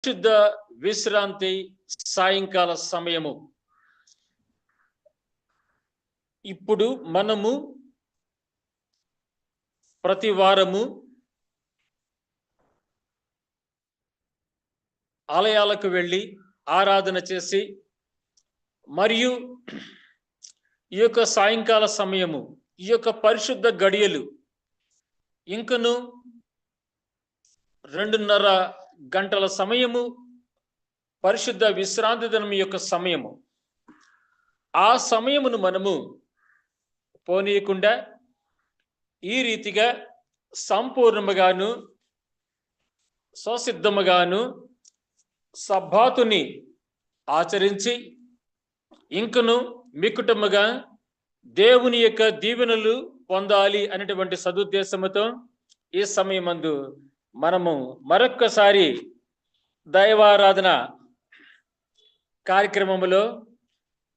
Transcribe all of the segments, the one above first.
పరిశుద్ధ విశ్రాంతి సాయంకాల సమయము. ఇప్పుడు మనము ప్రతి వారము ఆలయాలకు వెళ్ళి ఆరాధన చేసి మరియు ఈ యొక్క సాయంకాల సమయము, ఈ యొక్క పరిశుద్ధ గడియలు ఇంకను 2.5 గంటల సమయము పరిశుద్ధ విశ్రాంతి దినం యొక్క సమయము. ఆ సమయమును మనము పోనీయకుండా ఈ రీతిగా సంపూర్ణముగాను స్వసిద్ధముగాను సబ్బాతుని ఆచరించి ఇంకను మిక్కుటముగా దేవుని యొక్క దీవెనలు పొందాలి అనేటువంటి సదుద్దేశముతో ఈ సమయమందు మనము మరొక్కసారి దైవారాధన కార్యక్రమములో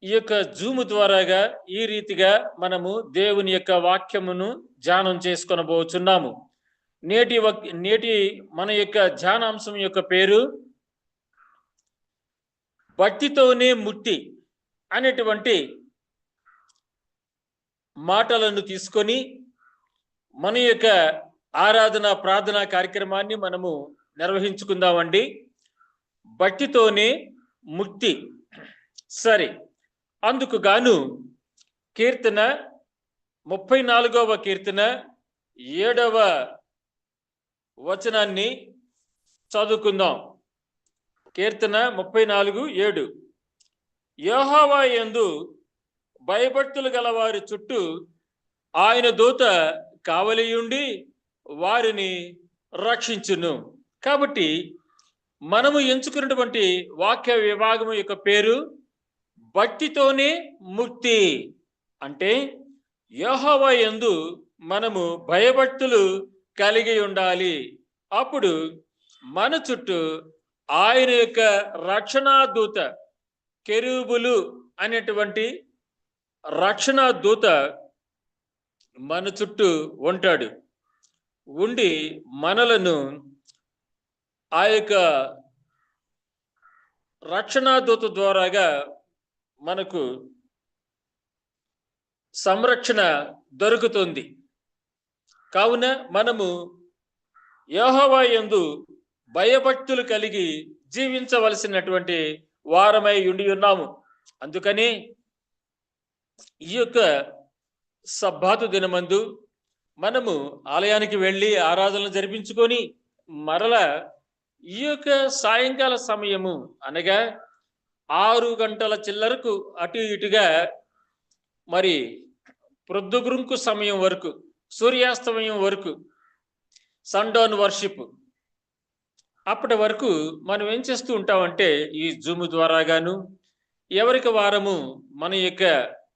ఈ యొక్క జూమ్ ద్వారాగా ఈ రీతిగా మనము దేవుని యొక్క వాక్యమును ధ్యానం చేసుకొనబోచున్నాము. నేటి మన యొక్క ధ్యానాంశం యొక్క పేరు భక్తితోనే ముక్తి అనేటువంటి మాటలను తీసుకొని మన యొక్క ఆరాధన ప్రార్థనా కార్యక్రమాన్ని మనము నిర్వహించుకుందామండి. భక్తితోనే ముక్తి. సరే, అందుకు గాను కీర్తన 34వ కీర్తన 7వ వచనాన్ని చదువుకుందాం. కీర్తన 34:7. యెహోవా యందు భయభక్తులు గలవారి చుట్టూ ఆయన దూత కావలియుండి వారిని రక్షించును. కాబట్టి మనము ఎంచుకున్నటువంటి వాక్య విభాగం యొక్క పేరు భక్తితోనే ముక్తి. అంటే యెహోవా యందు మనము భయభక్తులు కలిగి ఉండాలి. అప్పుడు మన చుట్టూ ఆయన యొక్క రక్షణా దూత, కెరూబులు అనేటువంటి రక్షణా దూత మన చుట్టూ ఉంటాడు. ఉండి మనలను ఆ యొక్క రక్షణా దూత ద్వారాగా మనకు సంరక్షణ దొరుకుతుంది. కావున మనము యెహోవా యందు భయభక్తులు కలిగి జీవించవలసినటువంటి వారమై ఉండి ఉన్నాము. అందుకని ఈ యొక్క సబ్బాతు దినమందు మనము ఆలయానికి వెళ్ళి ఆరాధనలు జరిపించుకొని మరల ఈ యొక్క సాయంకాల సమయము అనగా 6 గంటల చిల్లరకు అటు ఇటుగా మరి ప్రొద్దుగురుంకు సమయం వరకు, సూర్యాస్తమయం వరకు, సన్డౌన్ వర్షిప్, అప్పటి వరకు మనం ఏం చేస్తూ ఉంటామంటే ఈ జూమ్ ద్వారాగాను ఎవరికి వారము మన యొక్క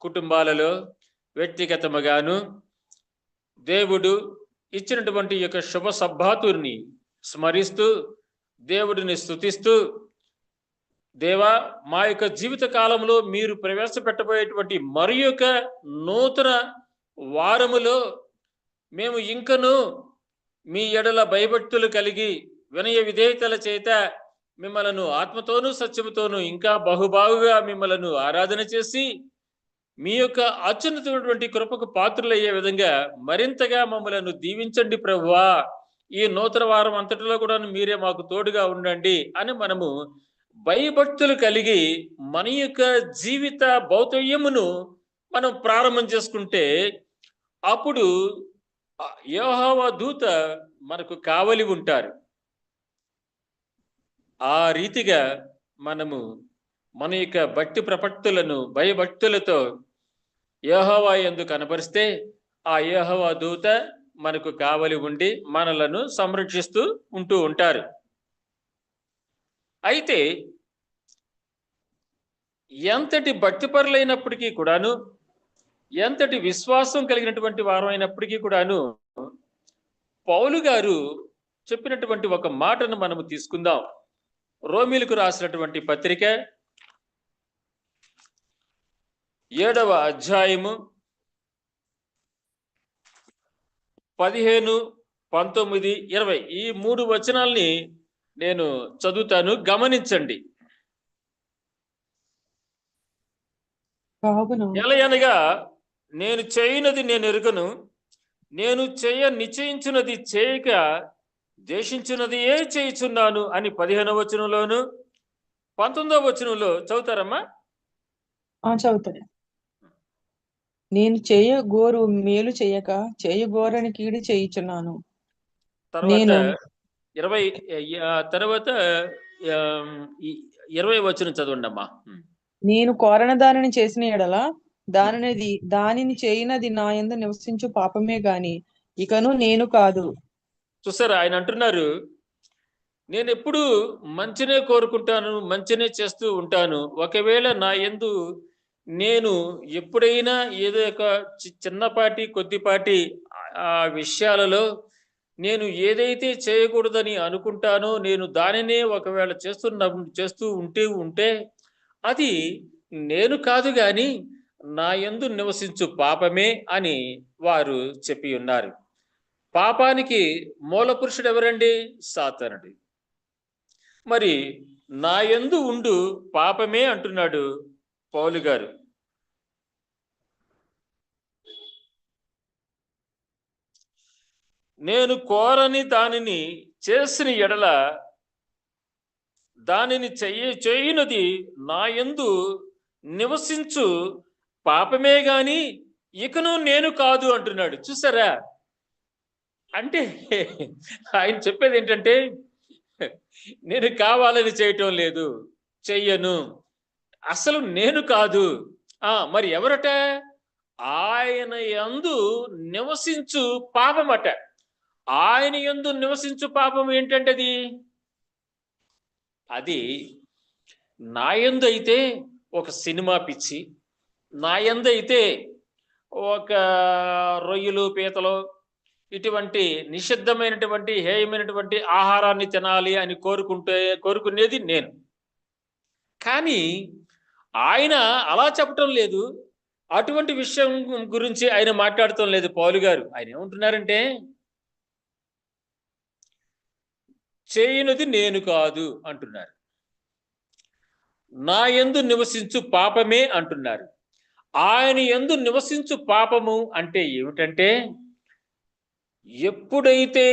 కుటుంబాలలో వ్యక్తిగతముగాను దేవుడు ఇచ్చినటువంటి యొక్క శుభ సబ్బాతుని స్మరిస్తూ దేవుడిని స్తుతిస్తూ, దేవా, మా యొక్క జీవిత కాలంలో మీరు ప్రవేశపెట్టబోయేటువంటి మరి యొక్క నూతన వారములో మేము ఇంకను మీ ఎడల భయభక్తులు కలిగి వినయ విధేయతల చేత మిమ్మలను ఆత్మతోనూ సత్యముతోనూ ఇంకా బహుబాగుగా మిమ్మలను ఆరాధన చేసి మీ యొక్క అత్యున్నతమైనటువంటి కృపకు పాత్రులయ్యే విధంగా మరింతగా మమ్మలను దీవించండి ప్రభువా. ఈ నూతన వారం అంతటిలో కూడా మీరే మాకు తోడుగా ఉండండి అని మనము భయభక్తులు కలిగి మన యొక్క జీవిత భౌతవ్యమును మనం ప్రారంభం చేసుకుంటే అప్పుడు యెహోవా దూత మనకు కావలి ఉంటారు. ఆ రీతిగా మనము మన యొక్క భక్తి ప్రపత్తులను భయభక్తులతో యెహోవా యందు కనపరిస్తే ఆ యెహోవా దూత మనకు కావలి ఉండి మనలను సంరక్షిస్తూ ఉంటూ ఉంటారు. అయితే ఎంతటి భక్తిపరులైనప్పటికీ కూడాను, ఎంతటి విశ్వాసం కలిగినటువంటి వారం అయినప్పటికీ కూడాను పౌలు గారు చెప్పినటువంటి ఒక మాటను మనము తీసుకుందాం. రోమీలకు రాసినటువంటి పత్రిక 7వ అధ్యాయము 15, 19, 20 ఈ 3 వచనాల్ని నేను చదువుతాను, గమనించండి. ఎలయనగా నేను చేయనది నేను ఎరుగను, నేను నిశ్చయించినది చేయక దేశించినది ఏ చేయుచున్నాను అని 15వ వచనంలోను 19వ వచనంలో చదువుతారమ్మా. చదువుతాను. నేను చేయగోరు మేలు చేయక చేయగోరని కీడు చేయుచున్నాను. తర్వాత 20వ వచనం చదవండి అమ్మా. నేను కోరన దానిని చేసిన ఎడల దానిని చేయనది నా యందు నివసించు పాపమే గాని ఇకను నేను కాదు. చూసారా, ఆయన అంటున్నారు, నేను ఎప్పుడు మంచినే కోరుకుంటాను, మంచినే చేస్తూ ఉంటాను. ఒకవేళ నా యందు నేను ఎప్పుడైనా ఏదో ఒక చిన్నపాటి కొద్దిపాటి ఆ విషయాలలో నేను ఏదైతే చేయకూడదని అనుకుంటానో నేను దానినే ఒకవేళ చేస్తూ ఉంటే అది నేను కాదు గాని నా యందు నివసించు పాపమే అని వారు చెప్పి ఉన్నారు. పాపానికి మూల పురుషుడు ఎవరండి? సాతానుడు. మరి నా యందు ఉండు పాపమే అంటున్నాడు పౌలు గారు. నేను కోరని దానిని చేసిన ఎడల దానిని చేయునది నా యందు నివసించు పాపమే గాని ఇకను నేను కాదు అంటున్నాడు. చూసారా, అంటే ఆయన చెప్పేది ఏంటంటే, నేను కావాలని చేయటం లేదు, చెయ్యను, అసలు నేను కాదు. మరి ఎవరట? ఆయన యందు నివసించు పాపమట. ఆయన యందు నివసించు పాపం ఏంటంటే అది నా యందు అయితే ఒక సినిమా పిచ్చి, నా యందు అయితే ఒక రొయ్యలు పీతలు ఇటువంటి నిషిద్ధమైనటువంటి హేయమైనటువంటి ఆహారాన్ని తినాలి అని కోరుకునేది నేను. కానీ ఆయన అలా చెప్పటం లేదు, అటువంటి విషయం గురించి ఆయన మాట్లాడటం లేదు పౌలు గారు. ఆయన ఏమంటున్నారంటే, చేయనిది నేను కాదు అంటున్నారు, నా యందు నివసించు పాపమే అంటున్నారు. ఆయన యందు నివసించు పాపము అంటే ఏమిటంటే, ఎప్పుడైతే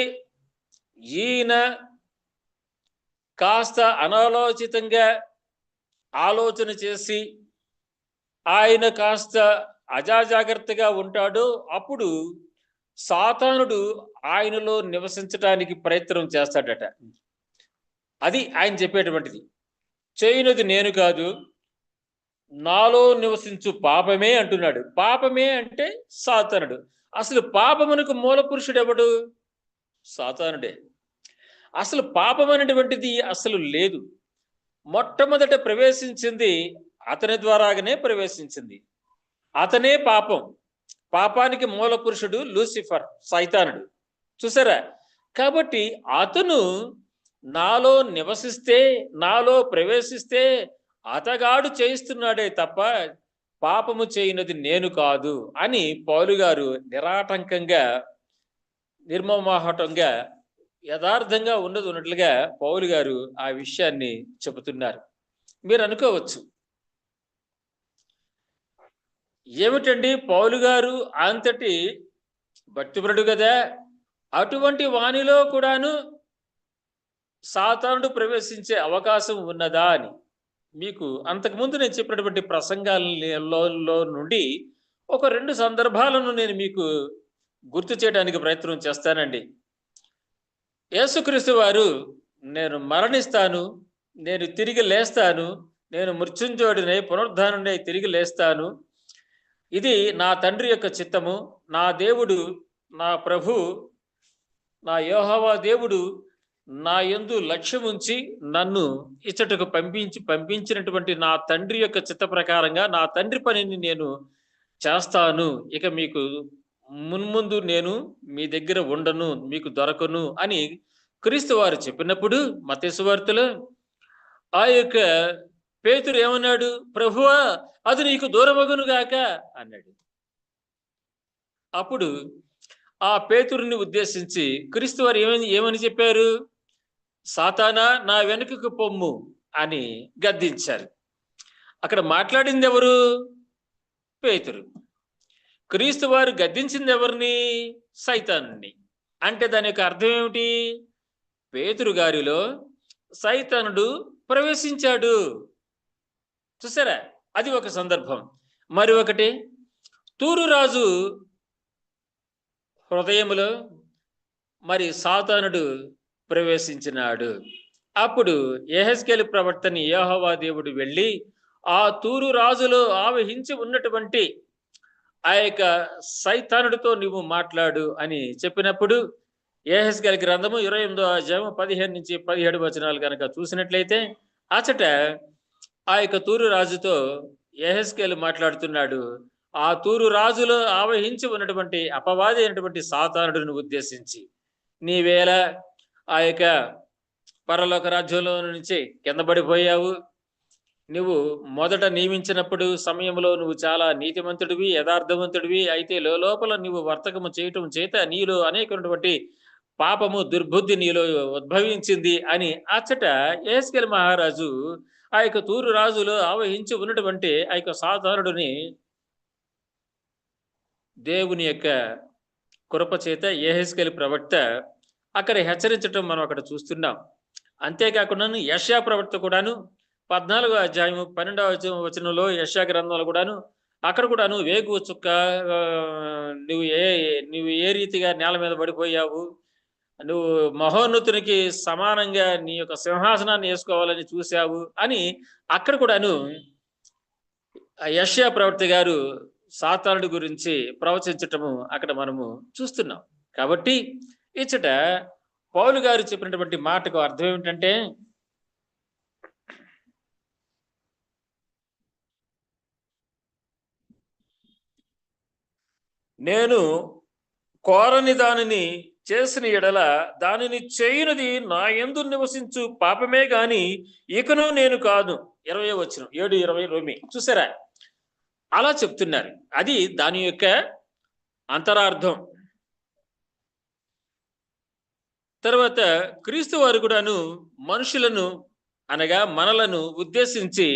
ఈయన కాస్త అనాలోచితంగా ఆలోచన చేసి ఆయన కాస్త అజాజాగ్రత్తగా ఉంటాడో అప్పుడు సాతానుడు ఆయనలో నివసించడానికి ప్రయత్నం చేస్తాడట. అది ఆయన చెప్పేటువంటిది. చేయనది నేను కాదు, నాలో నివసించు పాపమే అంటున్నాడు. పాపమే అంటే సాతానుడు. అసలు పాపమునకు మూల పురుషుడు ఎవడు? సాతానుడే. అసలు పాపం అనేటువంటిది అసలు లేదు. మొట్టమొదట ప్రవేశించింది అతని ద్వారాగానే ప్రవేశించింది. అతనే పాపం. పాపానికి మూల పురుషుడు లూసిఫర్, సైతానుడు. చూసారా, కాబట్టి అతను నాలో నివసిస్తే, నాలో ప్రవేశిస్తే అతగాడు చేయిస్తున్నాడే తప్ప పాపము చేయనది నేను కాదు అని పౌలు గారు నిరాటంకంగా, నిర్మోహాటంగా, యథార్థంగా ఉన్నట్లుగా పౌలు గారు ఆ విషయాన్ని చెబుతున్నారు. మీరు అనుకోవచ్చు, ఏమిటండి పౌలు గారు అంతటి భక్తిపరుడు కదా, అటువంటి వాణిలో కూడాను సాతానుడు ప్రవేశించే అవకాశం ఉన్నదా అని. మీకు అంతకుముందు నేను చెప్పినటువంటి ప్రసంగాలలో నుండి ఒక 2 సందర్భాలను నేను మీకు గుర్తు చేయడానికి ప్రయత్నం చేస్తానండి. యేసుక్రీస్తు వారు, నేను మరణిస్తాను, నేను తిరిగి లేస్తాను, నేను మృత్యుంజయుడినై పునరుద్ధానుడై తిరిగి లేస్తాను, ఇది నా తండ్రి యొక్క చిత్తము, నా దేవుడు, నా ప్రభు, నా యెహోవా దేవుడు నా యందు లక్ష్యముంచి నన్ను ఇచ్చటకు పంపించినటువంటి నా తండ్రి యొక్క చిత్త ప్రకారంగా నా తండ్రి పనిని నేను చేస్తాను, ఇక మీకు మున్ముందు నేను మీ దగ్గర ఉండను, మీకు దొరకను అని క్రీస్తు వారు చెప్పినప్పుడు మత్తయి సువార్తలో ఆ యొక్క పేతురు ఏమన్నాడు? ప్రభువా, అది నీకు దూరమగును గాక అన్నాడు. అప్పుడు ఆ పేతురుని ఉద్దేశించి క్రీస్తు వారు ఏమని చెప్పారు? సాతానా నా వెనుకకు పొమ్ము అని గద్దించారు. అక్కడ మాట్లాడింది ఎవరు? పేతురు. క్రీస్తు వారు గద్దించింది ఎవరిని? సైతానుని. అంటే దాని యొక్క అర్థం ఏమిటి? పేతురు గారిలో సైతానుడు ప్రవేశించాడు. చూసారా? అది ఒక సందర్భం. మరి ఒకటి, తూరు రాజు హృదయములో మరి సాతానుడు ప్రవేశించినాడు. అప్పుడు యెహెజ్కేలు ప్రవక్తని యెహోవా దేవుడు వెళ్ళి ఆ తూరు రాజులో ఆవహించి ఉన్నటువంటి ఆ యొక్క సైతానుడితో నువ్వు మాట్లాడు అని చెప్పినప్పుడు యెహెజ్కేలు గ్రంథము 28వ అధ్యాయం 15 నుంచి 17 వచనాలు కనుక చూసినట్లయితే అచట ఆ యొక్క తూరు రాజుతో యెహెజ్కేలు మాట్లాడుతున్నాడు. ఆ తూరు రాజులో ఆవహించి ఉన్నటువంటి అపవాది అయినటువంటి సాతానుడిని ఉద్దేశించి, నీవేళ ఆ యొక్క పరలోక రాజ్యంలో నుంచి కింద పడిపోయావు. నువ్వు మొదట నియమించినప్పుడు సమయంలో నువ్వు చాలా నీతిమంతుడివి, యథార్థవంతుడివి. అయితే లోపల నువ్వు వర్తకము చేయటం చేత నీలో అనేకమైనటువంటి పాపము, దుర్బుద్ధి నీలో ఉద్భవించింది అని అచ్చట యెహెజ్కేలు మహారాజు ఆ యొక్క తూరు రాజులో ఆవహించి ఉన్నటువంటి ఆ యొక్క సాతానుడిని దేవుని యొక్క కృప చేత యెహెజ్కేలు ప్రవక్త అక్కడ హెచ్చరించటం మనం అక్కడ చూస్తున్నాం. అంతేకాకుండా యెషయా ప్రవక్త కూడాను 14వ అధ్యాయం 12వ వచనంలో యెషయా గ్రంథంలో కూడాను అక్కడ కూడాను వేగు చుక్క నువ్వు ఏ రీతిగా నేల మీద పడిపోయావు, నువ్వు మహోన్నతునికి సమానంగా నీ యొక్క సింహాసనాన్ని వేసుకోవాలని చూశావు అని అక్కడ కూడాను యెషయా ప్రవక్త గారు సాతానుడి గురించి ప్రవచించటము అక్కడ మనము చూస్తున్నాం. కాబట్టి ఇచ్చట పౌలు గారు చెప్పినటువంటి మాటకు అర్థం ఏమిటంటే, నేను కోరని దానిని చేసిన ఎడల దానిని చేయనిది నా యందు నివసించు పాపమే గాని ఇకను నేను కాదు. 20వ వచనం 7:20 రోమి. చూసారా? అలా చెప్తున్నారు. అది దాని యొక్క అంతరార్థం. తర్వాత క్రీస్తు వారు కూడాను మనుషులను అనగా మనలను ఉద్దేశించి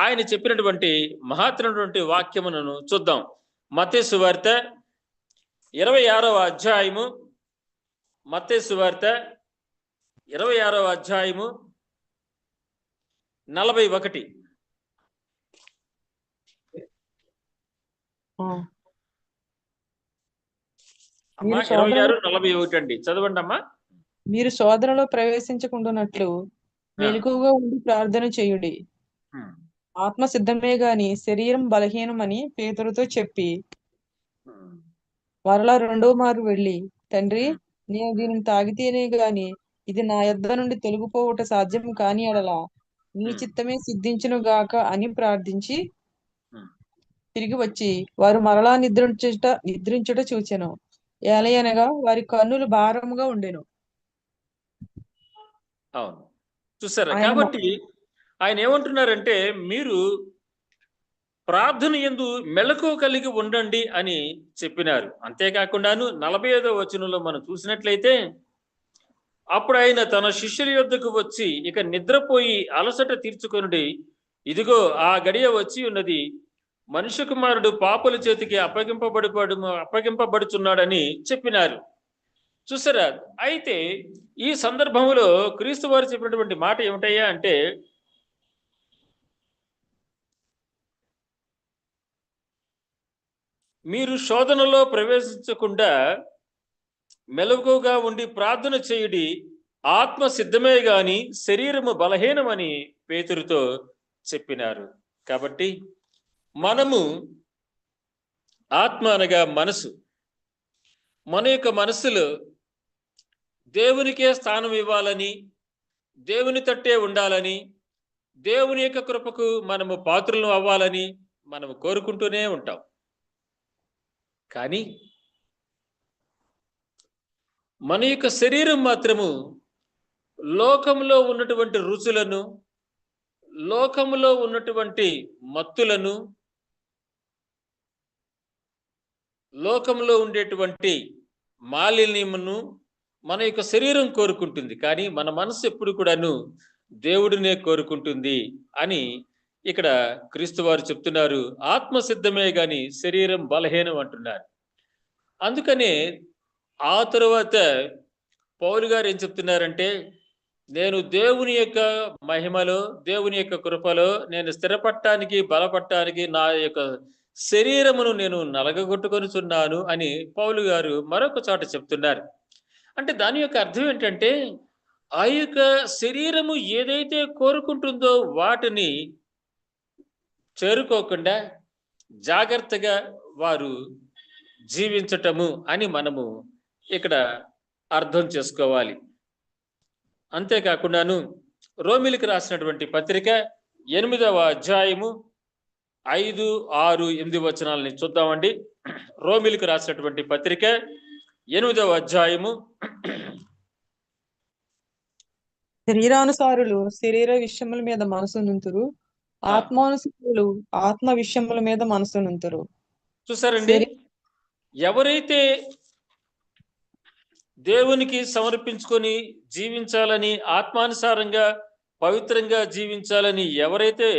ఆయన చెప్పినటువంటి మహత్తరమైనటువంటి వాక్యములను చూద్దాం. మత్తయి సువార్త 26వ అధ్యాయము, మత్తయి సువార్త 26వ అధ్యాయము 41. అమ్మా 26:41 అండి. చదవండి అమ్మా. మీరు శోధనలో ప్రవేశించకుండానట్లు మెలకువగా ఉండి ప్రార్థన చేయుడి. ఆత్మ సిద్ధమే గాని శరీరం బలహీనమని పేతురుతో చెప్పి మరలా రెండో మారు వెళ్ళి, తండ్రి, నేను దీనిని తాగితేనే గాని ఇది నా యొద్ద నుండి తొలగిపోవుట సాధ్యం కాని ఎడల నీ చిత్తమే సిద్ధించును గాక అని ప్రార్థించి తిరిగి వచ్చి వారు మరలా నిద్రించుట చూచెను. ఏలయనగా వారి కన్నులు భారముగా ఉండెను. అవును, చూసారా? కాబట్టి ఆయన ఏమంటున్నారంటే, మీరు ప్రార్థన యందు మెలకువ కలిగి ఉండండి అని చెప్పినారు. అంతేకాకుండాను 45వ వచనంలో మనం చూసినట్లయితే, అప్పుడు ఆయన తన శిష్యుల యొద్దకు వచ్చి, ఇక నిద్రపోయి అలసట తీర్చుకొనుడి, ఇదిగో ఆ గడియ వచ్చి ఉన్నది, మనుష్య కుమారుడు పాపుల చేతికి అప్పగింపబడుచున్నాడని చెప్పినారు. చూసారా? అయితే ఈ సందర్భంలో క్రీస్తు వారు చెప్పినటువంటి మాట ఏమిటయ్యా అంటే, మీరు శోధనలో ప్రవేశించకుండా మెలకువగా ఉండి ప్రార్థన చేయుడి, ఆత్మ సిద్ధమే గాని శరీరము బలహీనమని పేతురుతో చెప్పినారు. కాబట్టి మనము ఆత్మ అనగా మనసు, మన యొక్క మనసులో దేవునికే స్థానం ఇవ్వాలని, దేవుని తట్టే ఉండాలని, దేవుని యొక్క కృపకు మనము పాత్రలు అవ్వాలని మనము కోరుకుంటూనే ఉంటాం. కానీ మన యొక్క శరీరం మాత్రము లోకంలో ఉన్నటువంటి రుచులను, లోకంలో ఉన్నటువంటి మత్తులను, లోకంలో ఉండేటువంటి మాలిన్యమును, మన యొక్క శరీరం కోరుకుంటుంది, కానీ మన మనసు ఎప్పుడు కూడాను దేవుడినే కోరుకుంటుంది అని ఇక్కడ క్రీస్తు వారు చెప్తున్నారు. ఆత్మ సిద్ధమే గాని శరీరం బలహీనం అంటున్నారు. అందుకనే ఆ తరువాత పౌలు గారు ఏం చెప్తున్నారంటే, నేను దేవుని యొక్క మహిమలో, దేవుని యొక్క కృపలో నేను స్థిరపడటానికి, బలపడటానికి నా యొక్క శరీరమును నేను నలగగొట్టుకొనుచున్నాను అని పౌలు గారు మరొక చోట చెప్తున్నారు. అంటే దాని యొక్క అర్థం ఏంటంటే, ఆ యొక్క శరీరము ఏదైతే కోరుకుంటుందో వాటిని చేరుకోకుండా జాగ్రత్తగా వారు జీవించటము అని మనము ఇక్కడ అర్థం చేసుకోవాలి. అంతేకాకుండాను రోమిలికి రాసినటువంటి పత్రిక 8వ అధ్యాయము 5, 6, 8 వచనాలని చూద్దామండి. రోమిలికి రాసినటువంటి పత్రిక 8వ అధ్యాయము. శరీరానుసారులు శరీర విషయముల మీద మనసు నుంతురు, ఆ, ఆత్మానుసారులు ఆత్మ విషయముల మీద మనసు నుంతురు. చూసారండి, ఎవరైతే దేవునికి సమర్పించుకొని జీవించాలని, ఆత్మానుసారంగా పవిత్రంగా జీవించాలని ఎవరైతే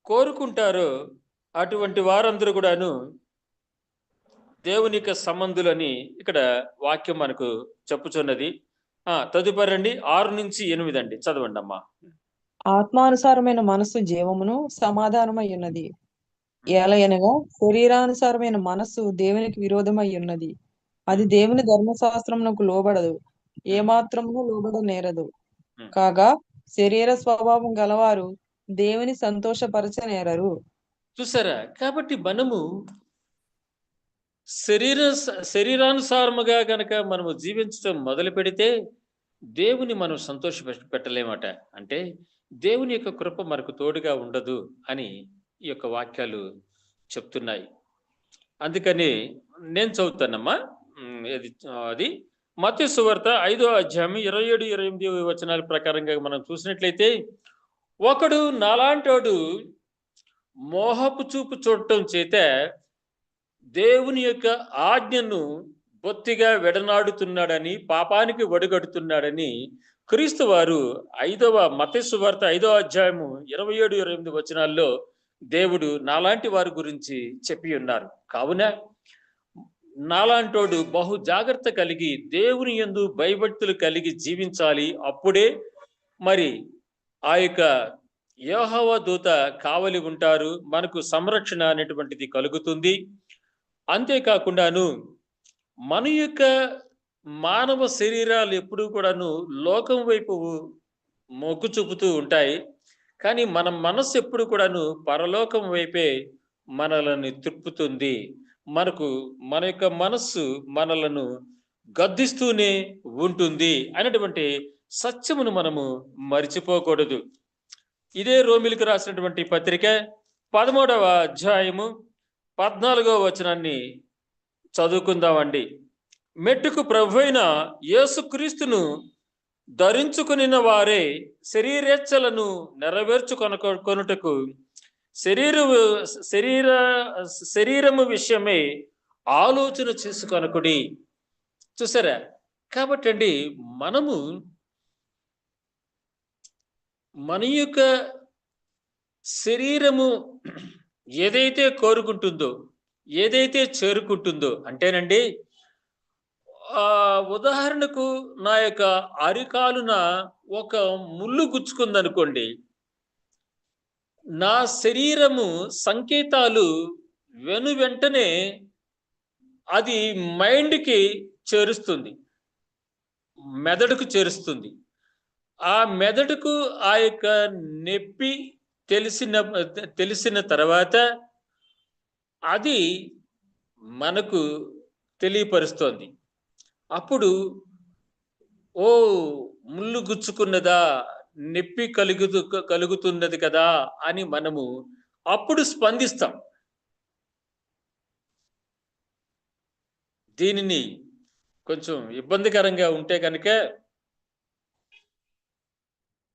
కోరుకుంటారో అటువంటి వారందరూ కూడాను దేవుని యొక్క సంబంధులని ఇక్కడ వాక్యం మనకు చెప్పుచున్నది. తదుపరండి 6-8 అండి, చదవండి అమ్మా. ఆత్మానుసారమైన మనస్సు జీవమును సమాధానమై ఉన్నది, ఏలయనగా శరీరానుసారమైన మనస్సు దేవునికి విరోధమై ఉన్నది. అది దేవుని ధర్మశాస్త్రమునకు లోబడదు, ఏమాత్రమును లోబడనేరదు. కాగా శరీర స్వభావం గలవారు దేవుని సంతోషపరచనేరరు. చూసారా, కాబట్టి మనము శరీరానుసారముగా గనక మనము జీవించడం మొదలు పెడితే దేవుని మనం సంతోష పెట్టలేమట. అంటే దేవుని యొక్క కృప మనకు తోడుగా ఉండదు అని ఈ యొక్క వాక్యాలు చెప్తున్నాయి. అందుకని నేను చదువుతానమ్మా. అది మత్తయి సువార్త 5వ అధ్యాయం 27, 28 వచనాల ప్రకారంగా మనం చూసినట్లయితే, ఒకడు నాలాంటోడు మోహపు చూపు చూడటం చేత దేవుని యొక్క ఆజ్ఞను బొత్తిగా వెడనాడుతున్నాడని, పాపానికి ఒడిగడుతున్నాడని క్రీస్తు వారు మత్తయి సువార్త 5వ అధ్యాయము 27, 28 వచనాల్లో దేవుడు నాలాంటి వారి గురించి చెప్పి ఉన్నారు. కావున నాలాంటోడు బహు జాగ్రత్త కలిగి దేవుని యందు భయభక్తులు కలిగి జీవించాలి. అప్పుడే మరి ఆ యొక్క యెహోవా దూత కావలి ఉంటారు, మనకు సంరక్షణ అనేటువంటిది కలుగుతుంది. అంతేకాకుండాను మన యొక్క మానవ శరీరాలు ఎప్పుడూ కూడాను లోకం వైపు మొగ్గు చూపుతూ ఉంటాయి, కానీ మన మనస్సు ఎప్పుడు కూడాను పరలోకం వైపే మనలను తిప్పుతుంది. మన యొక్క మనస్సు మనలను గద్దిస్తూనే ఉంటుంది అనేటువంటి సత్యమును మనము మరిచిపోకూడదు. ఇదే రోమిలికి రాసినటువంటి పత్రిక 13వ అధ్యాయము 14వ వచనాన్ని చదువుకుందామండి. మెట్టుకు ప్రభువైన యేసుక్రీస్తును ధరించుకునిన వారే శరీరేచ్ఛలను నెరవేర్చుకొనుటకు శరీరము విషయమై ఆలోచన చేసుకొనకుడి. చూసారా, కాబట్టి అండి మనము మన యొక్క శరీరము ఏదైతే కోరుకుంటుందో, ఏదైతే చేరుకుంటుందో అంటేనండి, ఉదాహరణకు నా యొక్క అరికాలున ఒక ముళ్ళు గుచ్చుకుందనుకోండి, నా శరీరము సంకేతాలు వెంటనే అది మైండ్కి చేరుస్తుంది, మెదడుకు చేరుస్తుంది. ఆ మెదడుకు ఆ యొక్క నొప్పి తెలిసిన తర్వాత అది మనకు తెలియపరుస్తోంది. అప్పుడు ఓ ముళ్ళు గుచ్చుకున్నదా, నొప్పి కలుగుతున్నది కదా అని మనము అప్పుడు స్పందిస్తాం. దీనిని కొంచెం ఇబ్బందికరంగా ఉంటే కనుక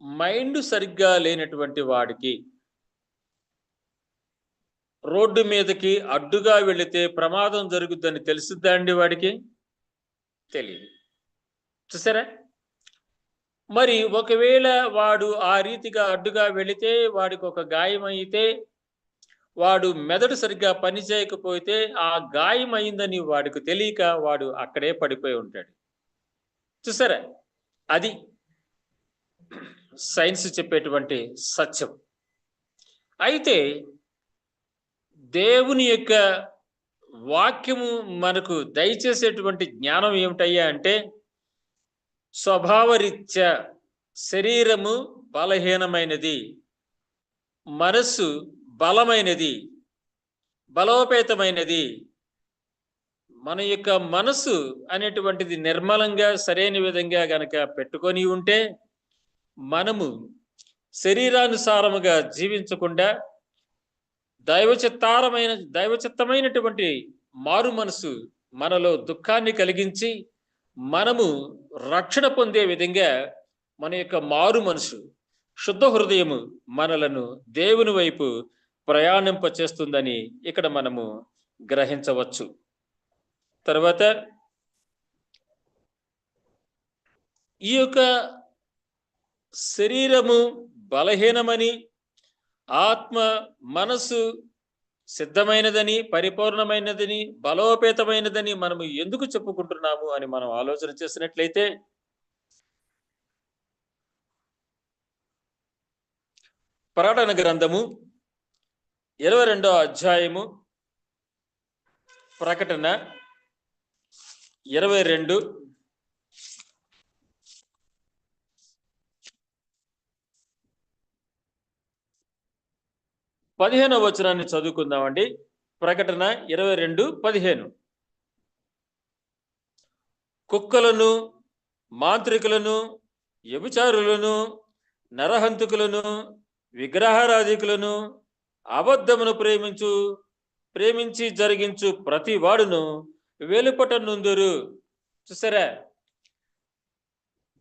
మైండ్ సరిగ్గా లేనటువంటి వాడికి రోడ్డు మీదకి అడ్డుగా వెళితే ప్రమాదం జరుగుద్దని తెలుసుద్దా అండి? వాడికి తెలియదు. చూసారా? మరి ఒకవేళ వాడు ఆ రీతిగా అడ్డుగా వెళితే, వాడికి ఒక గాయం అయితే, వాడు మెదడు సరిగ్గా పని చేయకపోతే, ఆ గాయం అయిందని వాడికి తెలియక వాడు అక్కడే పడిపోయి ఉంటాడు. చూసారా? అది సైన్స్ చెప్పేటువంటి సత్యం. అయితే దేవుని యొక్క వాక్యము మనకు దయచేసేటువంటి జ్ఞానం ఏమిటయ్యా అంటే, స్వభావరీత్యా శరీరము బలహీనమైనది, మనస్సు బలమైనది, బలోపేతమైనది. మన యొక్క మనస్సు అనేటువంటిది నిర్మలంగా సరైన విధంగా గనక పెట్టుకొని ఉంటే, మనము శరీరానుసారముగా జీవించకుండా దైవచిత్తమైనటువంటి మారు మనసు మనలో దుఃఖాన్ని కలిగించి, మనము రక్షణ పొందే విధంగా మన యొక్క మారు మనసు, శుద్ధ హృదయము మనలను దేవుని వైపు ప్రయాణింపచేస్తుందని ఇక్కడ మనము గ్రహించవచ్చు. తర్వాత ఈ యొక్క శరీరము బలహీనమని, ఆత్మ మనస్సు సిద్ధమైనదని, పరిపూర్ణమైనదని, బలోపేతమైనదని మనము ఎందుకు చెప్పుకుంటున్నాము అని మనం ఆలోచన చేసినట్లయితే, ప్రకటన గ్రంథము 22వ అధ్యాయము, ప్రకటన 22 15వ వచనాన్ని చదువుకుందామండి. ప్రకటన 22:15. కుక్కలను, మాంత్రికులను, వ్యభిచారులను, నరహంతకులను, విగ్రహారాధికులను, అబద్ధమును ప్రేమించి జరిగించు ప్రతి వాడును వెలుపట నుందురు. చూసారా?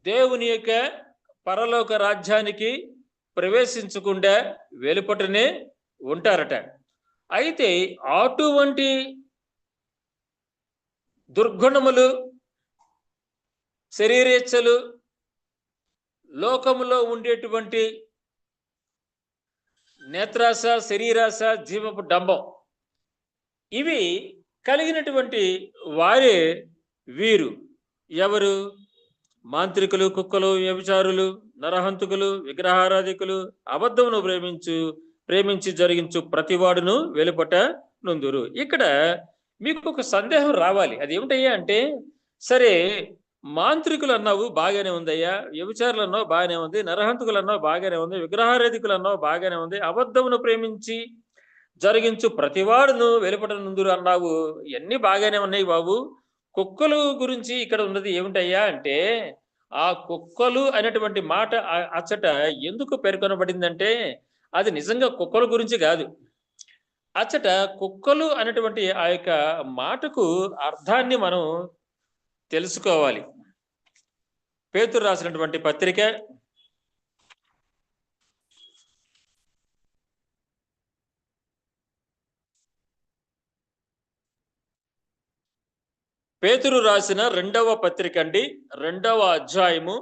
దేవుని యొక్క పరలోక రాజ్యానికి ప్రవేశించకుండా వెలుపటనే ఉంటారట. అయితే అటువంటి దుర్గుణములు, శరీరేచ్ఛలు, లోకములో ఉండేటువంటి నేత్రాశ, శరీరాశ, జీవపు డంబం, ఇవి కలిగినటువంటి వారే వీరు. ఎవరు? మాంత్రికులు, కుక్కలు, వ్యభిచారులు, నరహంతకులు, విగ్రహారాధికులు, అబద్ధమును ప్రేమించి జరిగించు ప్రతివాడును వెలుపట నుందురు. ఇక్కడ మీకు ఒక సందేహం రావాలి. అది ఏమిటయ్యా అంటే, సరే మాంత్రికులు అన్నావు బాగానే ఉందయ్యా, వ్యభిచారులు అన్నావు బాగానే ఉంది, నరహంతకులు అన్నావు బాగానే ఉంది, విగ్రహారాధికులు అన్నావు బాగానే ఉంది, అబద్ధమును ప్రేమించి జరిగించు ప్రతివాడును వెలుపట నుందురు అన్నావు. ఇవన్నీ బాగానే ఉన్నాయి బాబు. కుక్కలు గురించి ఇక్కడ ఉన్నది ఏమిటయ్యా అంటే, ఆ కుక్కలు అనేటువంటి మాట అచ్చట ఎందుకు పేర్కొనబడిందంటే, అది నిజంగా కుక్కల గురించి కాదు. అచ్చట కుక్కలు అనేటువంటి ఆ యొక్క మాటకు అర్థాన్ని మనం తెలుసుకోవాలి. పేతురు రాసినటువంటి పత్రిక పేతురు రాసిన 2వ పత్రిక అండి, 2వ అధ్యాయము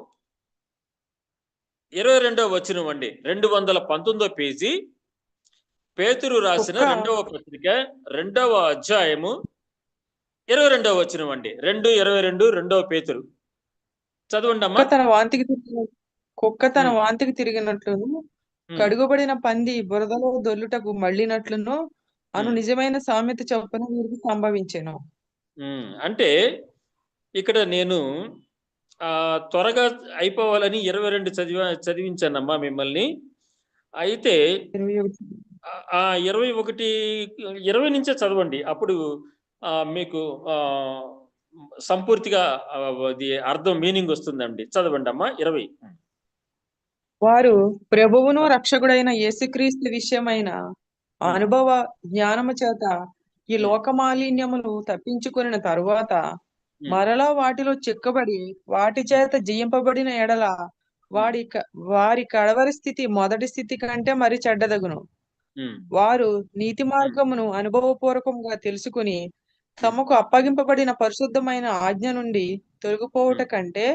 22వ వచనం అండి, 219వ పేజీ. పేతురు రాసిన 2వ పత్రిక 2వ అధ్యాయము 22వ వచనం అండి, 2:22, 2వ పేతురు. చదవండి అమ్మా. కుక్క తన వాంతికి తిరిగినట్లును, కడుగుబడిన పంది బురదలో దొల్లుటకు మళ్ళినట్లును అను నిజమైన సామెత చొప్పున వీరికి సంభవించెను. అంటే ఇక్కడ నేను త్వరగా అయిపోవాలని 22 చదివించానమ్మా మిమ్మల్ని. అయితే 20 నుంచే చదవండి, అప్పుడు మీకు సంపూర్తిగా అది అర్థం, మీనింగ్ వస్తుందండి. చదవండి అమ్మా 20. వారు ప్రభువును రక్షకుడైన యేసుక్రీస్తు విషయమైన అనుభవ జ్ఞానము చేత ఈ లోకమాలిన్యమును తప్పించుకున్న తరువాత మరలా వాటిలో చిక్కబడి వాటి చేత జయింపబడిన ఎడల వారి కడవరి స్థితి మొదటి స్థితి కంటే మరి చెడ్డదగును. వారు నీతి మార్గమును అనుభవపూర్వకంగా తెలుసుకుని తమకు అప్పగింపబడిన పరిశుద్ధమైన ఆజ్ఞ నుండి తొలగిపోవుట కంటే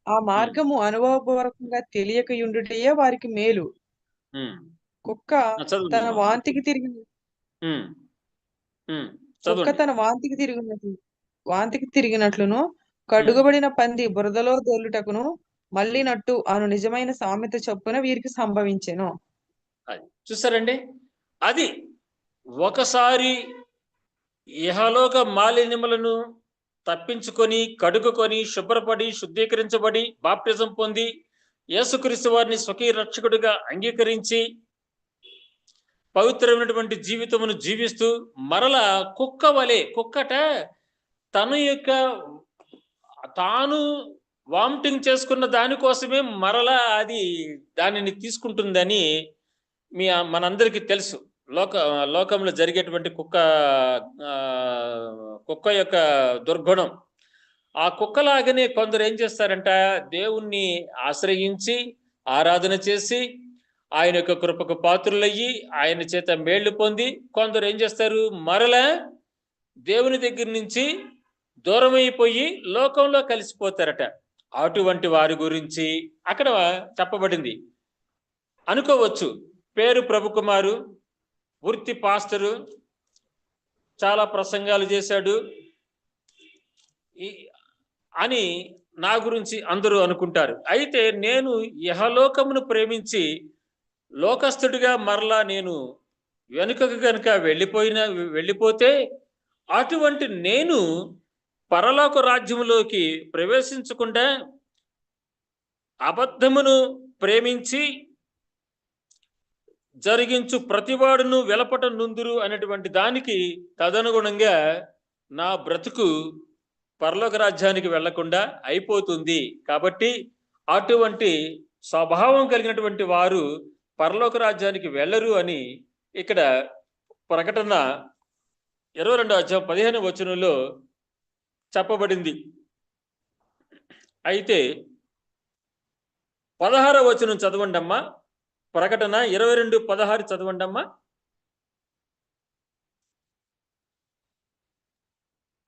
ఆ మార్గము అనుభవపూర్వకంగా తెలియకయుండుటయే వారికి మేలు. ఉమ్. కుక్క చదవండి తన అమ్మా. వాంతికి తిరిగి ఉమ్, ఉమ్, కుక్క చదవండి. తన వాంతికి తిరిగినట్లును, ఉమ్, కడుగబడిన పంది బురదలో దొర్లుటకును మళ్ళినట్టు అను నిజమైన సామెత చొప్పున వీరికి సంభవించెను. అది చూసారండి. అది ఒకసారి ఇహలోక మాలిన్యములను తప్పించుకొని కడుగుకొని శుభ్రపడి శుద్ధీకరించబడి బాప్టిజం పొంది యేసుక్రీస్తు వారిని స్వకీయ రక్షకుడిగా అంగీకరించి పవిత్రమైనటువంటి జీవితమును జీవిస్తూ మరలా కుక్క వలె, కుక్కట తన యొక్క తాను వామిటింగ్ చేసుకున్న దానికోసమే మరలా అది దానిని తీసుకుంటుందని మనందరికీ తెలుసు. లోకంలో జరిగేటువంటి ఆ, కుక్క యొక్క దుర్గుణం. ఆ కుక్కలాగానే కొందరు ఏం చేస్తారంట, దేవుణ్ణి ఆశ్రయించి ఆరాధన చేసి ఆయన యొక్క కృపకు పాత్రులయ్యి ఆయన చేత మేళ్లు పొంది కొందరు ఏం చేస్తారు, మరలా దేవుని దగ్గర నుంచి దూరమైపోయి లోకంలో కలిసిపోతారట. అటువంటి వారి గురించి అక్కడ చెప్పబడింది. అనుకోవచ్చు, పేరు ప్రభుకుమారు, వృత్తి పాస్టరు, చాలా ప్రసంగాలు చేశాడు అని నా గురించి అందరూ అనుకుంటారు. అయితే నేను ఇహలోకమును ప్రేమించి లోకస్తుడిగా మరలా నేను వెనుకకు కనుక వెళ్ళిపోతే అటువంటి నేను పరలోక రాజ్యములోకి ప్రవేశించకుండా అబద్ధమును ప్రేమించి జరిగించు ప్రతివాడును వెలపట నుందురు అనేటువంటి దానికి తదనుగుణంగా నా బ్రతుకు పరలోక రాజ్యానికి వెళ్లకుండా అయిపోతుంది. కాబట్టి అటువంటి స్వభావం కలిగినటువంటి వారు పరలోక రాజ్యానికి వెళ్ళరు అని ఇక్కడ ప్రకటన 22వ అధ్యాయం 15వ వచనంలో చెప్పబడింది. అయితే 16వ వచనం చదవండి అమ్మా. ప్రకటన 22:16 చదవండి అమ్మా.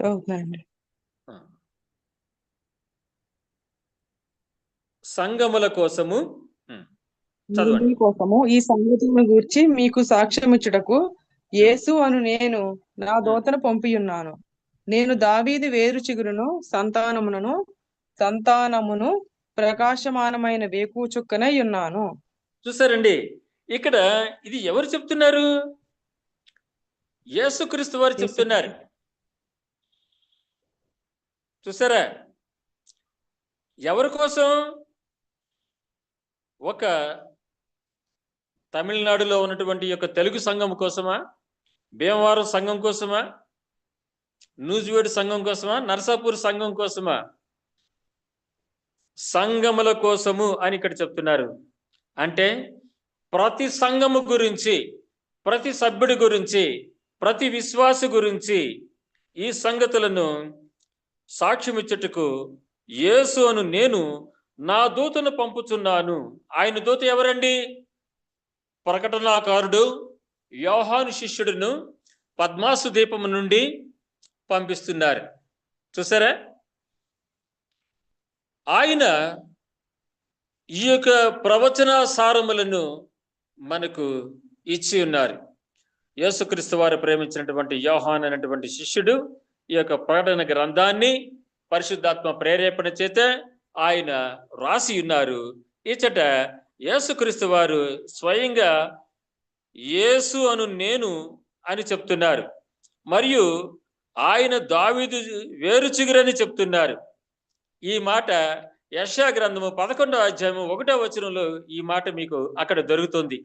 చదువుతున్నానండి. సంగముల కోసము చదవండి. మందిరం కోసము ఈ సంగతులను గూర్చి మీకు సాక్ష్యమిచ్చుటకు యేసు అను నేను నా దూతను పంపియున్నాను. నేను దావీదు వేరు చిగురును సంతానమును ప్రకాశమానమైన వేకువ చుక్కనై ఉన్నాను. చూసారండి, ఇక్కడ ఇది ఎవరు చెప్తున్నారు? యేసుక్రీస్తు వారు చెప్తున్నారు. చూసారా, ఎవరి కోసం? ఒక తమిళనాడులో ఉన్నటువంటి యొక్క తెలుగు సంఘం కోసమా, భీమవరం సంఘం కోసమా, నూజివేడు సంఘం కోసమా, నరసాపూర్ సంఘం కోసమా? సంఘముల కోసము అని ఇక్కడ చెప్తున్నారు. అంటే ప్రతి సంఘము గురించి, ప్రతి సభ్యుడి గురించి, ప్రతి విశ్వాసి గురించి ఈ సంగతులను సాక్ష్యమిచ్చుటకు యేసు అను నేను నా దూతను పంపుచున్నాను. ఆయన దూత ఎవరండి? ప్రకటనాకారుడు యోహాను శిష్యుడును పద్మాసు దీపము నుండి పంపిస్తున్నారు. చూసారా, ఆయన ఈ యొక్క ప్రవచన సారములను మనకు ఇచ్చి ఉన్నారు. యేసుక్రీస్తు వారు ప్రేమించినటువంటి యోహాను అనేటువంటి శిష్యుడు ఈ యొక్క ప్రకటన గ్రంథాన్ని పరిశుద్ధాత్మ ప్రేరేపణ చేత ఆయన రాసి ఉన్నారు. ఇచ్చట యేసుక్రీస్తు వారు స్వయంగా యేసు అను నేను అని చెప్తున్నారు. మరియు ఆయన దావీదు వేరు చిగురని చెప్తున్నారు. ఈ మాట యెషయా గ్రంథము 11వ అధ్యాయము 1వ వచనంలో ఈ మాట మీకు అక్కడ దొరుకుతుంది.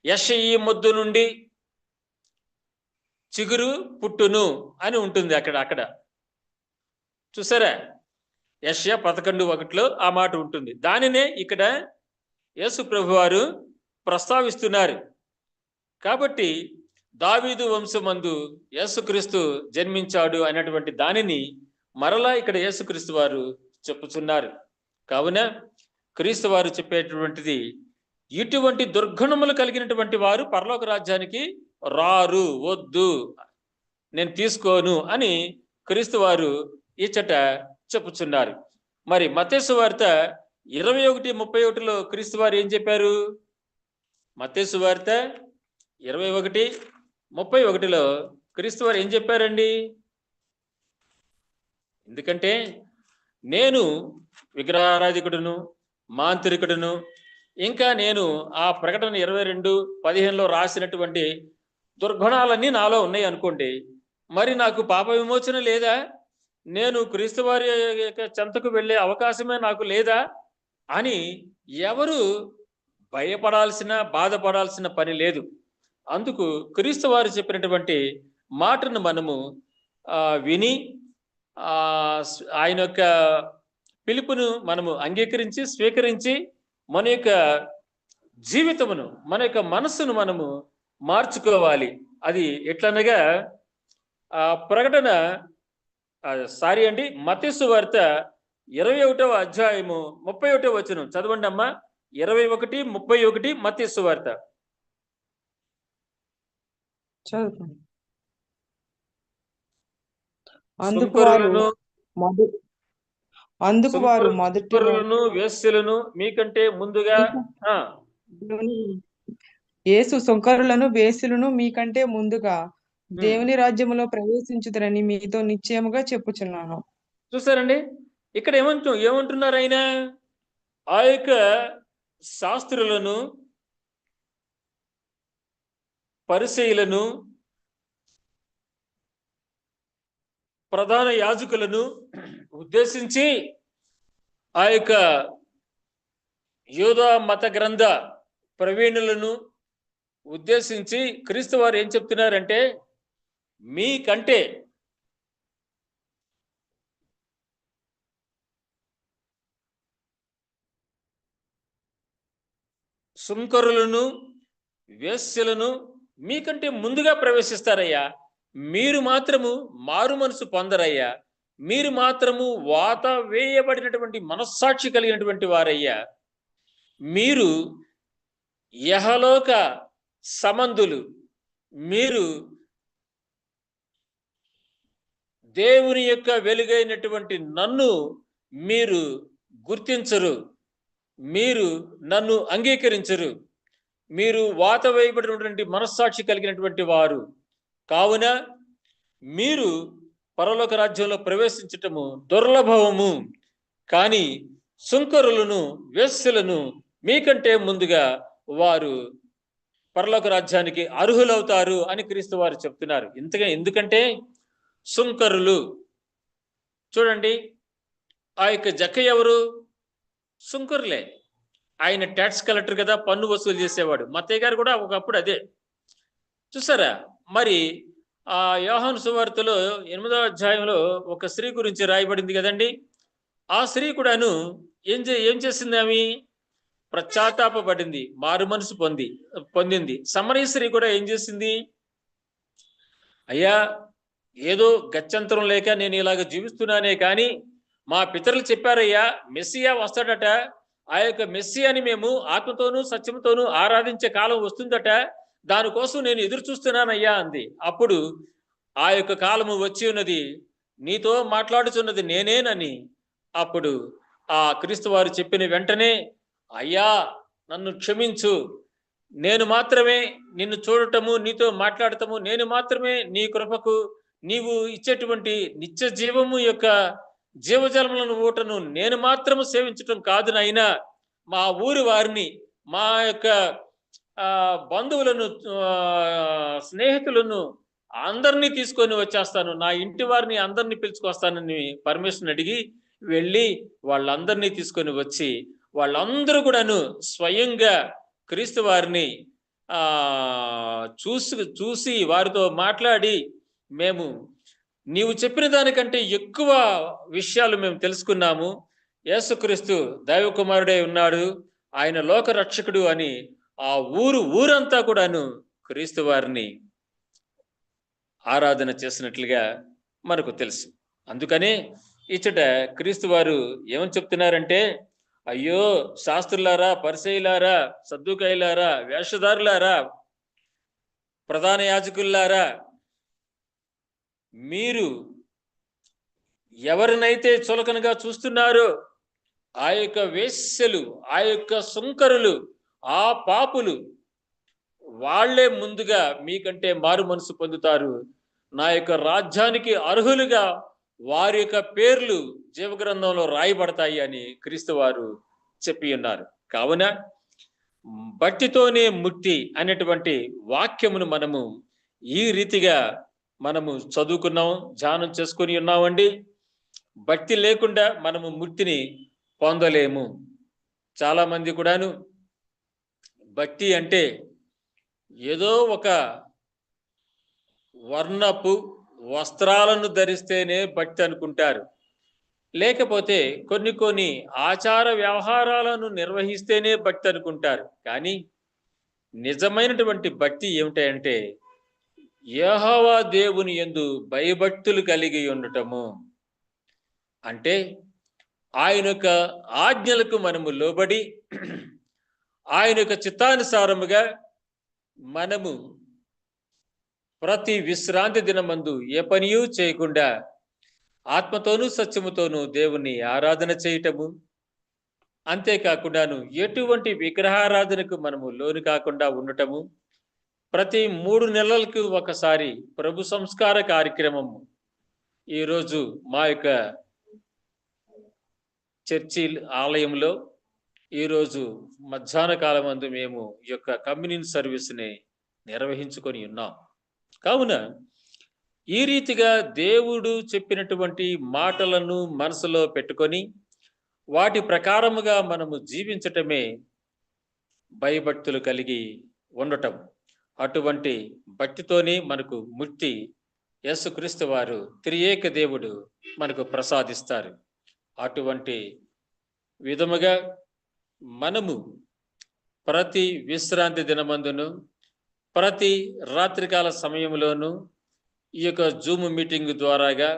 యెషయి మొద్దు నుండి చిగురు పుట్టును అని ఉంటుంది అక్కడ. చూసారా, యెషయా 11:1లో ఆ మాట ఉంటుంది. దానినే ఇక్కడ యేసు ప్రభు వారు ప్రస్తావిస్తున్నారు. కాబట్టి దావీదు వంశమందు యేసుక్రీస్తు జన్మించాడు అనేటువంటి దానిని మరలా ఇక్కడ యేసుక్రీస్తు వారు చెప్పుచున్నారు. కావున క్రీస్తు వారు చెప్పేటువంటిది, ఇటువంటి దుర్గుణములు కలిగినటువంటి వారు పరలోక రాజ్యానికి రారు, వద్దు, నేను తీసుకోను అని క్రీస్తు వారు ఇచ్చట చెప్పుచున్నారు. మరి మత్తయి సువార్త 21:31లో క్రీస్తు వారు ఏం చెప్పారు? మత్తయి సువార్త 21:31లో క్రీస్తు వారు ఏం చెప్పారండి? ఎందుకంటే నేను విగ్రహారాధికుడును, మాంత్రికుడును, ఇంకా నేను ఆ ప్రకటన 22:15లో రాసినటువంటి దుర్గుణాలన్నీ నాలో ఉన్నాయి అనుకోండి, మరి నాకు పాప విమోచన లేదా? నేను క్రీస్తు వారి యొక్క చెంతకు వెళ్ళే అవకాశమే నాకు లేదా అని ఎవరు భయపడాల్సిన, బాధపడాల్సిన పని లేదు. అందుకు క్రీస్తు వారు చెప్పినటువంటి మాటను మనము విని ఆయన యొక్క పిలుపును మనము అంగీకరించి, స్వీకరించి మన యొక్క జీవితమును, మన యొక్క మనస్సును మనము మార్చుకోవాలి. అది ఎట్లనగా ప్రకటన సారీ అండి, మత్తయి సువార్త 21వ అధ్యాయము 31వ వచనం చదవండి అమ్మా. 21:31 మత్తయి సువార్త. చదువుకోండి. అందుకు సుంకరులను మొదటిగా వేశ్యలను మీకంటే ముందుగా యేసు సుంకరులను వేశ్యలను మీకంటే ముందుగా దేవుని రాజ్యములో ప్రవేశించుదరని మీతో నిశ్చయముగా చెప్పుచున్నాను. చూసారండి, ఇక్కడ ఏమంటున్నారు ఆయన? ఆ యొక్క శాస్త్రులను, పరిసయ్యులను, ప్రధాన యాజకులను ఉద్దేశించి, ఆ యొక్క యూదా మత గ్రంథ ప్రవీణులను ఉద్దేశించి క్రీస్తు వారు ఏం చెప్తున్నారంటే, మీకంటే సుంకరులను, వేశ్యలను మీకంటే ముందుగా ప్రవేశిస్తారయ్యా. మీరు మాత్రము మారు మనసు పొందరయ్యా. మీరు మాత్రము వాత వేయబడినటువంటి మనస్సాక్షి కలిగినటువంటి వారయ్యా. మీరు యహలోక సంబంధులు. మీరు దేవుని యొక్క వెలుగైనటువంటి నన్ను మీరు గుర్తించరు, మీరు నన్ను అంగీకరించరు. మీరు వాత వేయబడినటువంటి మనస్సాక్షి కలిగినటువంటి వారు కావున మీరు పరలోక రాజ్యంలో ప్రవేశించటము దుర్లభము. కానీ సుంకరులను, వేశ్యలను మీకంటే ముందుగా వారు పరలోక రాజ్యానికి అర్హులవుతారు అని క్రీస్తు వారు చెప్తున్నారు. ఎందుకంటే సుంకరులు చూడండి, ఆ యొక్క జక్కయ్య ఎవరు? సుంకరులే. ఆయన ట్యాక్స్ కలెక్టర్ కదా, పన్ను వసూలు చేసేవాడు. మత్తయ్య గారు కూడా ఒకప్పుడు అదే. చూసారా? మరి ఆ యోహాను సువార్తలో 8వ అధ్యాయంలో ఒక స్త్రీ గురించి రాయబడింది కదండి. ఆ స్త్రీ కూడాను ఏం చేసింది? ఆమె పశ్చాత్తాపపడింది, మారు మనసు పొందింది. సమరయ స్త్రీ కూడా ఏం చేసింది? అయ్యా, ఏదో గత్యంతరం లేక నేను ఇలాగ జీవిస్తున్నానే కానీ మా పితరులు చెప్పారయ్యా మెస్సియా వస్తాడట, ఆ యొక్క మెస్సియాని మేము ఆత్మతోనూ సత్యంతోనూ ఆరాధించే కాలం వస్తుందట, దానికోసం నేను ఎదురు చూస్తున్నానయ్యా అంది. అప్పుడు ఆ యొక్క కాలము వచ్చి ఉన్నది, నీతో మాట్లాడుచున్నది నేనేనని అప్పుడు ఆ క్రీస్తు వారు చెప్పిన వెంటనే, అయ్యా నన్ను క్షమించు, నేను మాత్రమే నిన్ను చూడటము, నీతో మాట్లాడటము, నేను మాత్రమే నీ కృపకు నీవు ఇచ్చేటువంటి నిత్య జీవము యొక్క జీవజలములను ఊటను నేను మాత్రము సేవించటం కాదు నాయనా, మా ఊరి వారిని, మా యొక్క బంధువులను, స్నేహితులను అందరినీ తీసుకొని వచ్చేస్తాను, నా ఇంటి వారిని అందరినీ పిలుచుకొస్తానని పర్మిషన్ అడిగి వెళ్ళి వాళ్ళందరినీ తీసుకొని వచ్చి వాళ్ళందరూ కూడాను స్వయంగా క్రీస్తు వారిని చూసి వారితో మాట్లాడి, మేము నీవు చెప్పిన దానికంటే ఎక్కువ విషయాలు మేము తెలుసుకున్నాము, యేసుక్రీస్తు దైవ కుమారుడే ఉన్నాడు, ఆయన లోక రక్షకుడు అని ఆ ఊరంతా కూడాను క్రీస్తు వారిని ఆరాధన చేసినట్లుగా మనకు తెలుసు. అందుకనే ఇచ్చట క్రీస్తు వారు ఏమని చెప్తున్నారంటే, అయ్యో శాస్త్రులారా, పరిసయ్యులారా, సద్దూకయ్యులారా, వేషధారులారా, ప్రధాన యాజకులారా, మీరు ఎవరినైతే చులకనగా చూస్తున్నారో ఆ యొక్క వేశ్యలు, ఆ యొక్క సుంకరులు, ఆ పాపులు వాళ్ళే ముందుగా మీకంటే మారు మనసు పొందుతారు. నా యొక్క రాజ్యానికి అర్హులుగా వారి యొక్క పేర్లు జీవగ్రంథంలో రాయబడతాయి అని క్రీస్తు వారు చెప్పి ఉన్నారు. కావున భక్తితోనే ముక్తి అనేటువంటి వాక్యమును మనము ఈ రీతిగా మనము చదువుకున్నాం, ధ్యానం చేసుకొని ఉన్నామండి. భక్తి లేకుండా మనము ముక్తిని పొందలేము. చాలా మంది కూడాను భక్తి అంటే ఏదో ఒక వర్ణపు వస్త్రాలను ధరిస్తేనే భక్తి అనుకుంటారు. లేకపోతే కొన్ని ఆచార వ్యవహారాలను నిర్వహిస్తేనే భక్తి అనుకుంటారు. కానీ నిజమైనటువంటి భక్తి ఏమిటంటే యెహోవా దేవుని యందు భయభక్తులు కలిగి ఉండటము. అంటే ఆయన యొక్క ఆజ్ఞలకు మనము లోబడి ఆయన యొక్క చిత్తానుసారముగా మనము ప్రతి విశ్రాంతి దినమందు ఏ పనియూ చేయకుండా ఆత్మతోనూ సత్యముతోనూ దేవుణ్ణి ఆరాధన చేయటము. అంతేకాకుండాను ఎటువంటి విగ్రహారాధనకు మనము లోను కాకుండా ఉండటము. ప్రతి 3 నెలలకు ఒకసారి ప్రభు సంస్కార కార్యక్రమము ఈరోజు మా యొక్క చర్చి ఆలయంలో ఈరోజు మధ్యాహ్న కాలమందు మేము ఈ యొక్క కమ్యూనియన్ సర్వీస్ని నిర్వహించుకొని ఉన్నాం. కావున ఈ రీతిగా దేవుడు చెప్పినటువంటి మాటలను మనసులో పెట్టుకొని వాటి ప్రకారముగా మనము జీవించటమే భయభక్తులు కలిగి ఉండటం. అటువంటి భక్తితోనే మనకు ముక్తి యేసుక్రీస్తు వారు త్రియేక దేవుడు మనకు ప్రసాదిస్తారు. అటువంటి విధముగా మనము ప్రతి విశ్రాంతి దినమందును ప్రతి రాత్రికాల సమయంలోనూ ఈ యొక్క జూమ్ మీటింగ్ ద్వారాగా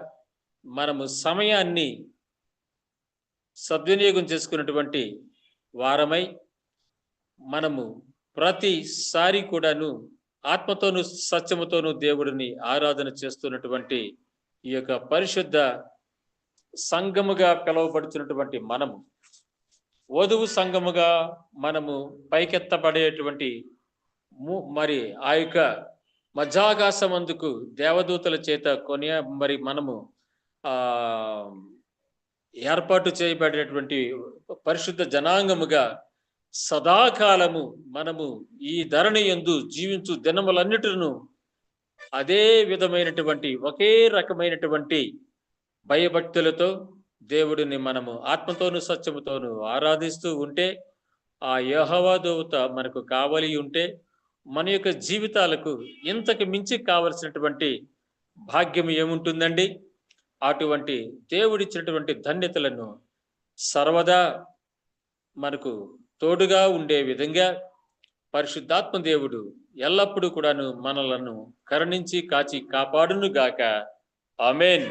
మనము సమయాన్ని సద్వినియోగం చేసుకున్నటువంటి వారమై మనము ప్రతిసారి కూడాను ఆత్మతోనూ సత్యముతోనూ దేవుడిని ఆరాధన చేస్తున్నటువంటి ఈ యొక్క పరిశుద్ధ సంఘముగా పిలువబడుతున్నటువంటి మనము వధువు సంఘముగా మనము పైకెత్తబడేటువంటి మరి ఆ యొక్క మధ్యాకాశమందుకు దేవదూతల చేత మరి మనము ఏర్పాటు చేయబడినటువంటి పరిశుద్ధ జనాంగముగా సదాకాలము మనము ఈ ధరణి యందు జీవించు దినములన్నిటిను అదే విధమైనటువంటి ఒకే రకమైనటువంటి భయభక్తులతో దేవుడిని మనము ఆత్మతోను సత్యముతోను ఆరాధిస్తూ ఉంటే ఆ యెహోవా దూత మనకు కావలి ఉంటే మన యొక్క జీవితాలకు ఇంతకు మించి కావలసినటువంటి భాగ్యం ఏముంటుందండి? అటువంటి దేవుడిచ్చినటువంటి ధన్యతలను సర్వదా మనకు తోడుగా ఉండే విధంగా పరిశుద్ధాత్మ దేవుడు ఎల్లప్పుడూ కూడాను మనలను కరుణించి కాచి కాపాడును గాక. ఆమేన్.